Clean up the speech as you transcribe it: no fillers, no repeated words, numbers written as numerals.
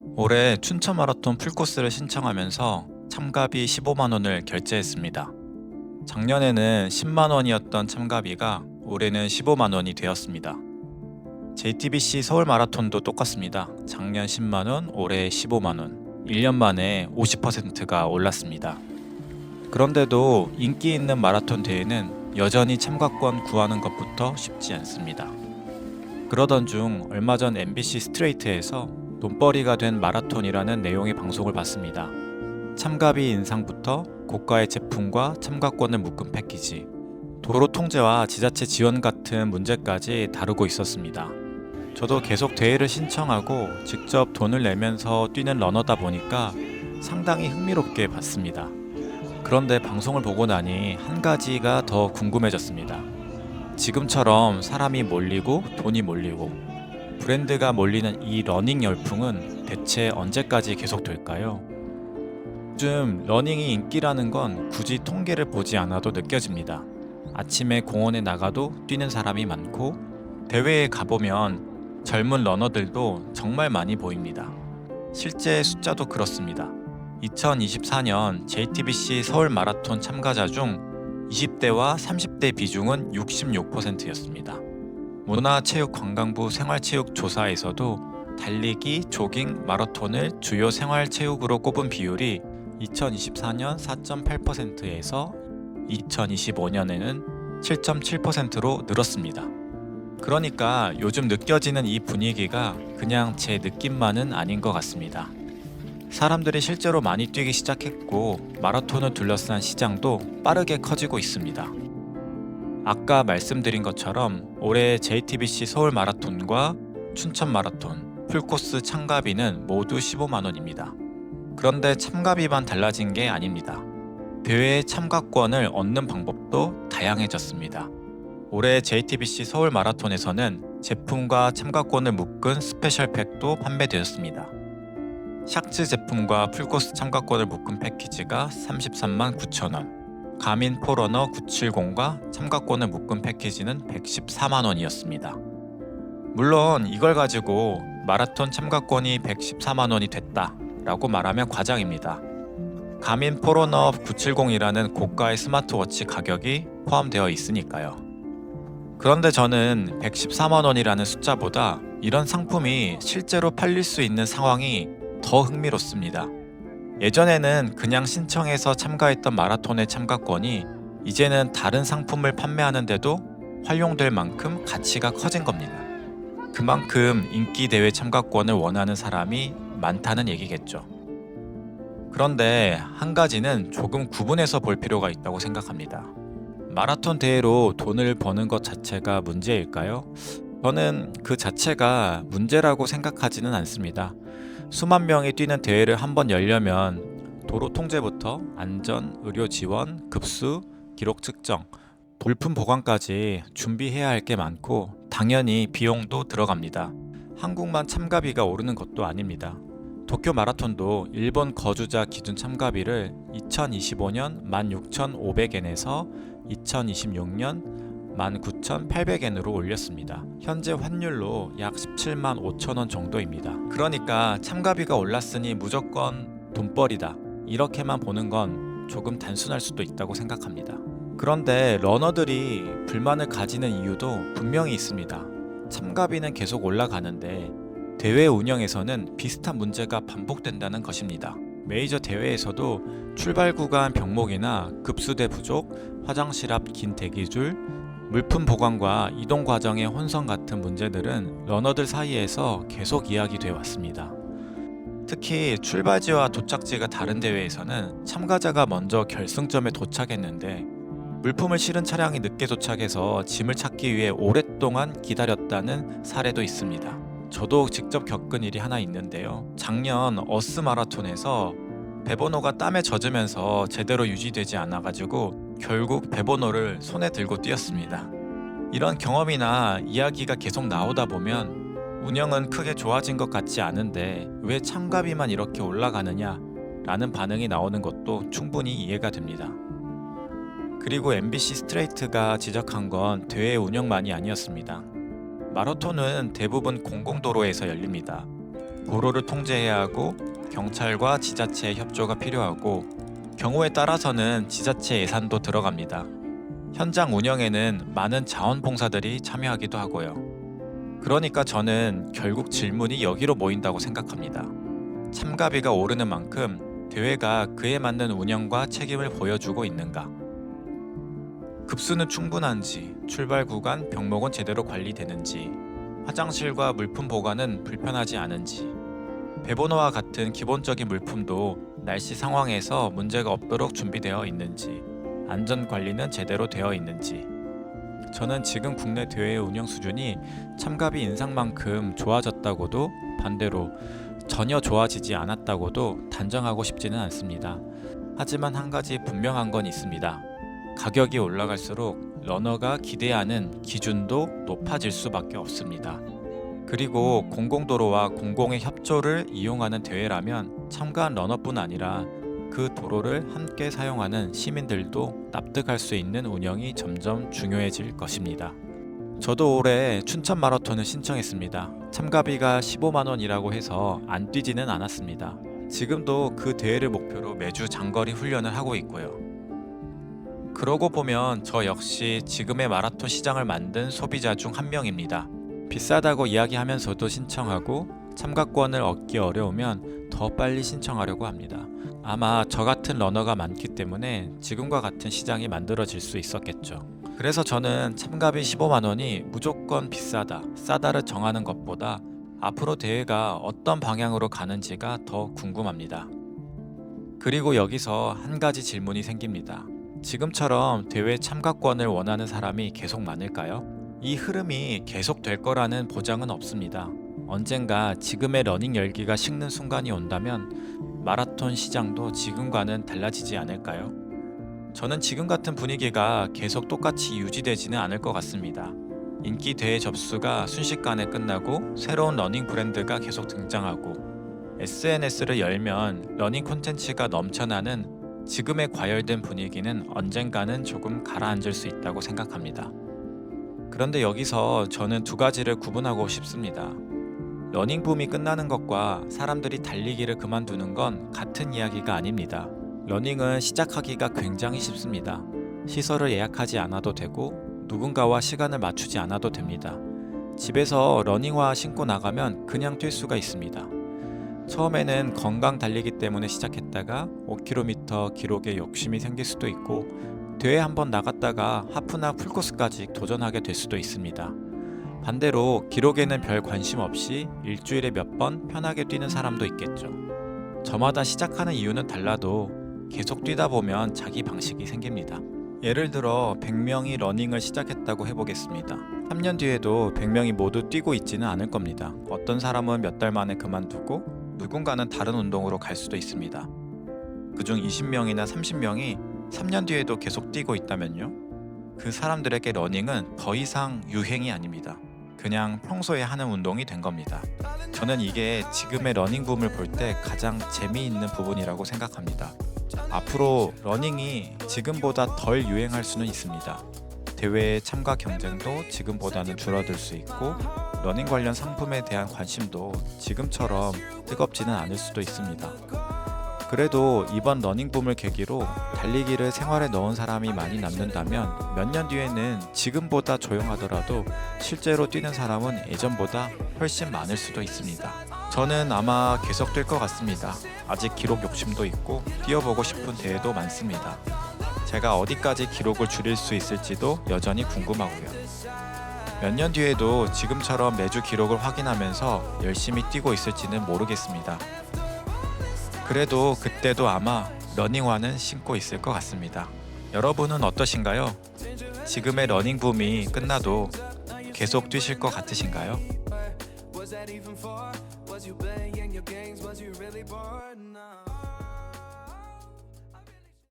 올해 춘천 마라톤 풀코스를 신청하면서 참가비 15만 원을 결제했습니다. 작년에는 10만 원이었던 참가비가 올해는 15만 원이 되었습니다. JTBC 서울 마라톤도 똑같습니다. 작년 10만 원, 올해 15만 원. 1년 만에 50%가 올랐습니다. 그런데도 인기 있는 마라톤 대회는 여전히 참가권 구하는 것부터 쉽지 않습니다. 그러던 중 얼마 전 MBC 스트레이트에서 돈벌이가 된 마라톤이라는 내용의 방송을 봤습니다. 참가비 인상부터 고가의 제품과 참가권을 묶은 패키지, 도로 통제와 지자체 지원 같은 문제까지 다루고 있었습니다. 저도 계속 대회를 신청하고 직접 돈을 내면서 뛰는 러너다 보니까 상당히 흥미롭게 봤습니다. 그런데 방송을 보고 나니 한 가지가 더 궁금해졌습니다. 지금처럼 사람이 몰리고 돈이 몰리고 브랜드가 몰리는 이 러닝 열풍은 대체 언제까지 계속될까요? 요즘 러닝이 인기라는 건 굳이 통계를 보지 않아도 느껴집니다. 아침에 공원에 나가도 뛰는 사람이 많고 대회에 가보면 젊은 러너들도 정말 많이 보입니다. 실제 숫자도 그렇습니다. 2024년 JTBC 서울 마라톤 참가자 중 20대와 30대 비중은 66%였습니다. 문화체육관광부 생활체육 조사에서도 달리기, 조깅, 마라톤을 주요 생활체육으로 꼽은 비율이 2024년 4.8%에서 2025년에는 7.7%로 늘었습니다. 그러니까 요즘 느껴지는 이 분위기가 그냥 제 느낌만은 아닌 것 같습니다. 사람들이 실제로 많이 뛰기 시작했고 마라톤을 둘러싼 시장도 빠르게 커지고 있습니다. 아까 말씀드린 것처럼 올해 JTBC 서울 마라톤과 춘천 마라톤 풀코스 참가비는 모두 15만 원입니다. 그런데 참가비만 달라진 게 아닙니다. 대회에 참가권을 얻는 방법도 다양해졌습니다. 올해 JTBC 서울 마라톤에서는 제품과 참가권을 묶은 스페셜팩도 판매되었습니다. 샥츠 제품과 풀코스 참가권을 묶은 패키지가 33만 9천 원, 가민 포러너 970과 참가권을 묶은 패키지는 114만 원이었습니다. 물론 이걸 가지고 마라톤 참가권이 114만 원이 됐다 라고 말하면 과장입니다. 가민 포러너 970이라는 고가의 스마트워치 가격이 포함되어 있으니까요. 그런데 저는 114만 원이라는 숫자보다 이런 상품이 실제로 팔릴 수 있는 상황이 더 흥미롭습니다. 예전에는 그냥 신청해서 참가했던 마라톤의 참가권이 이제는 다른 상품을 판매하는데도 활용될 만큼 가치가 커진 겁니다. 그만큼 인기 대회 참가권을 원하는 사람이 많다는 얘기겠죠. 그런데 한 가지는 조금 구분해서 볼 필요가 있다고 생각합니다. 마라톤 대회로 돈을 버는 것 자체가 문제일까요? 저는 그 자체가 문제라고 생각하지는 않습니다. 수만 명이 뛰는 대회를 한번 열려면 도로 통제부터 안전, 의료 지원, 급수, 기록 측정, 돌품 보관까지 준비해야 할 게 많고 당연히 비용도 들어갑니다. 한국만 참가비가 오르는 것도 아닙니다. 도쿄 마라톤도 일본 거주자 기준 참가비를 2025년 16,500엔에서 2026년 19,800엔으로 올렸습니다. 현재 환율로 약 17만 5천 원 정도입니다. 그러니까 참가비가 올랐으니 무조건 돈벌이다. 이렇게만 보는 건 조금 단순할 수도 있다고 생각합니다. 그런데 러너들이 불만을 가지는 이유도 분명히 있습니다. 참가비는 계속 올라가는데 대회 운영에서는 비슷한 문제가 반복된다는 것입니다. 메이저 대회에서도 출발 구간 병목이나 급수대 부족, 화장실 앞 긴 대기줄, 물품 보관과 이동 과정의 혼선 같은 문제들은 러너들 사이에서 계속 이야기돼 왔습니다. 특히 출발지와 도착지가 다른 대회에서는 참가자가 먼저 결승점에 도착했는데 물품을 실은 차량이 늦게 도착해서 짐을 찾기 위해 오랫동안 기다렸다는 사례도 있습니다. 저도 직접 겪은 일이 하나 있는데요. 작년 어스 마라톤에서 배번호가 땀에 젖으면서 제대로 유지되지 않아가지고 결국 배번호를 손에 들고 뛰었습니다. 이런 경험이나 이야기가 계속 나오다 보면 운영은 크게 좋아진 것 같지 않은데 왜 참가비만 이렇게 올라가느냐 라는 반응이 나오는 것도 충분히 이해가 됩니다. 그리고 MBC 스트레이트가 지적한 건 대회 운영만이 아니었습니다. 마라톤은 대부분 공공도로에서 열립니다. 도로를 통제해야 하고 경찰과 지자체의 협조가 필요하고 경우에 따라서는 지자체 예산도 들어갑니다. 현장 운영에는 많은 자원봉사들이 참여하기도 하고요. 그러니까 저는 결국 질문이 여기로 모인다고 생각합니다. 참가비가 오르는 만큼 대회가 그에 맞는 운영과 책임을 보여주고 있는가? 급수는 충분한지, 출발 구간, 병목은 제대로 관리되는지, 화장실과 물품 보관은 불편하지 않은지, 배번호와 같은 기본적인 물품도 날씨 상황에서 문제가 없도록 준비되어 있는지, 안전 관리는 제대로 되어 있는지. 저는 지금 국내 대회 운영 수준이 참가비 인상만큼 좋아졌다고도 반대로 전혀 좋아지지 않았다고도 단정하고 싶지는 않습니다. 하지만 한 가지 분명한 건 있습니다. 가격이 올라갈수록 러너가 기대하는 기준도 높아질 수밖에 없습니다. 그리고 공공도로와 공공의 협조를 이용하는 대회라면 참가한 러너뿐 아니라 그 도로를 함께 사용하는 시민들도 납득할 수 있는 운영이 점점 중요해질 것입니다. 저도 올해 춘천 마라톤을 신청했습니다. 참가비가 15만 원이라고 해서 안 뛰지는 않았습니다. 지금도 그 대회를 목표로 매주 장거리 훈련을 하고 있고요. 그러고 보면 저 역시 지금의 마라톤 시장을 만든 소비자 중 한 명입니다. 비싸다고 이야기하면서도 신청하고 참가권을 얻기 어려우면 더 빨리 신청하려고 합니다. 아마 저 같은 러너가 많기 때문에 지금과 같은 시장이 만들어질 수 있었겠죠. 그래서 저는 참가비 15만 원이 무조건 비싸다, 싸다를 정하는 것보다 앞으로 대회가 어떤 방향으로 가는지가 더 궁금합니다. 그리고 여기서 한 가지 질문이 생깁니다. 지금처럼 대회 참가권을 원하는 사람이 계속 많을까요? 이 흐름이 계속될 거라는 보장은 없습니다. 언젠가 지금의 러닝 열기가 식는 순간이 온다면 마라톤 시장도 지금과는 달라지지 않을까요? 저는 지금 같은 분위기가 계속 똑같이 유지되지는 않을 것 같습니다. 인기 대회 접수가 순식간에 끝나고 새로운 러닝 브랜드가 계속 등장하고 SNS를 열면 러닝 콘텐츠가 넘쳐나는 지금의 과열된 분위기는 언젠가는 조금 가라앉을 수 있다고 생각합니다. 그런데 여기서 저는 두 가지를 구분하고 싶습니다. 러닝 붐이 끝나는 것과 사람들이 달리기를 그만두는 건 같은 이야기가 아닙니다. 러닝은 시작하기가 굉장히 쉽습니다. 시설을 예약하지 않아도 되고 누군가와 시간을 맞추지 않아도 됩니다. 집에서 러닝화 신고 나가면 그냥 뛸 수가 있습니다. 처음에는 건강 달리기 때문에 시작했다가 5km 기록에 욕심이 생길 수도 있고 대회 한번 나갔다가 하프나 풀코스까지 도전하게 될 수도 있습니다. 반대로 기록에는 별 관심 없이 일주일에 몇 번 편하게 뛰는 사람도 있겠죠. 저마다 시작하는 이유는 달라도 계속 뛰다 보면 자기 방식이 생깁니다. 예를 들어 100명이 러닝을 시작했다고 해보겠습니다. 3년 뒤에도 100명이 모두 뛰고 있지는 않을 겁니다. 어떤 사람은 몇 달 만에 그만두고 누군가는 다른 운동으로 갈 수도 있습니다. 그중 20명이나 30명이 3년 뒤에도 계속 뛰고 있다면요? 그 사람들에게 러닝은 더 이상 유행이 아닙니다. 그냥 평소에 하는 운동이 된 겁니다. 저는 이게 지금의 러닝 붐을 볼 때 가장 재미있는 부분이라고 생각합니다. 앞으로 러닝이 지금보다 덜 유행할 수는 있습니다. 대회의 참가 경쟁도 지금보다는 줄어들 수 있고 러닝 관련 상품에 대한 관심도 지금처럼 뜨겁지는 않을 수도 있습니다. 그래도 이번 러닝 붐을 계기로 달리기를 생활에 넣은 사람이 많이 남는다면 몇 년 뒤에는 지금보다 조용하더라도 실제로 뛰는 사람은 예전보다 훨씬 많을 수도 있습니다. 저는 아마 계속 뛸 것 같습니다. 아직 기록 욕심도 있고 뛰어보고 싶은 대회도 많습니다. 제가 어디까지 기록을 줄일 수 있을지도 여전히 궁금하고요. 몇 년 뒤에도 지금처럼 매주 기록을 확인하면서 열심히 뛰고 있을지는 모르겠습니다. 그래도 그때도 아마 러닝화는 신고 있을 것 같습니다. 여러분은 어떠신가요? 지금의 러닝 붐이 끝나도 계속 뛰실 것 같으신가요? Was that even far? Was you playing your games? Was you really bored? No.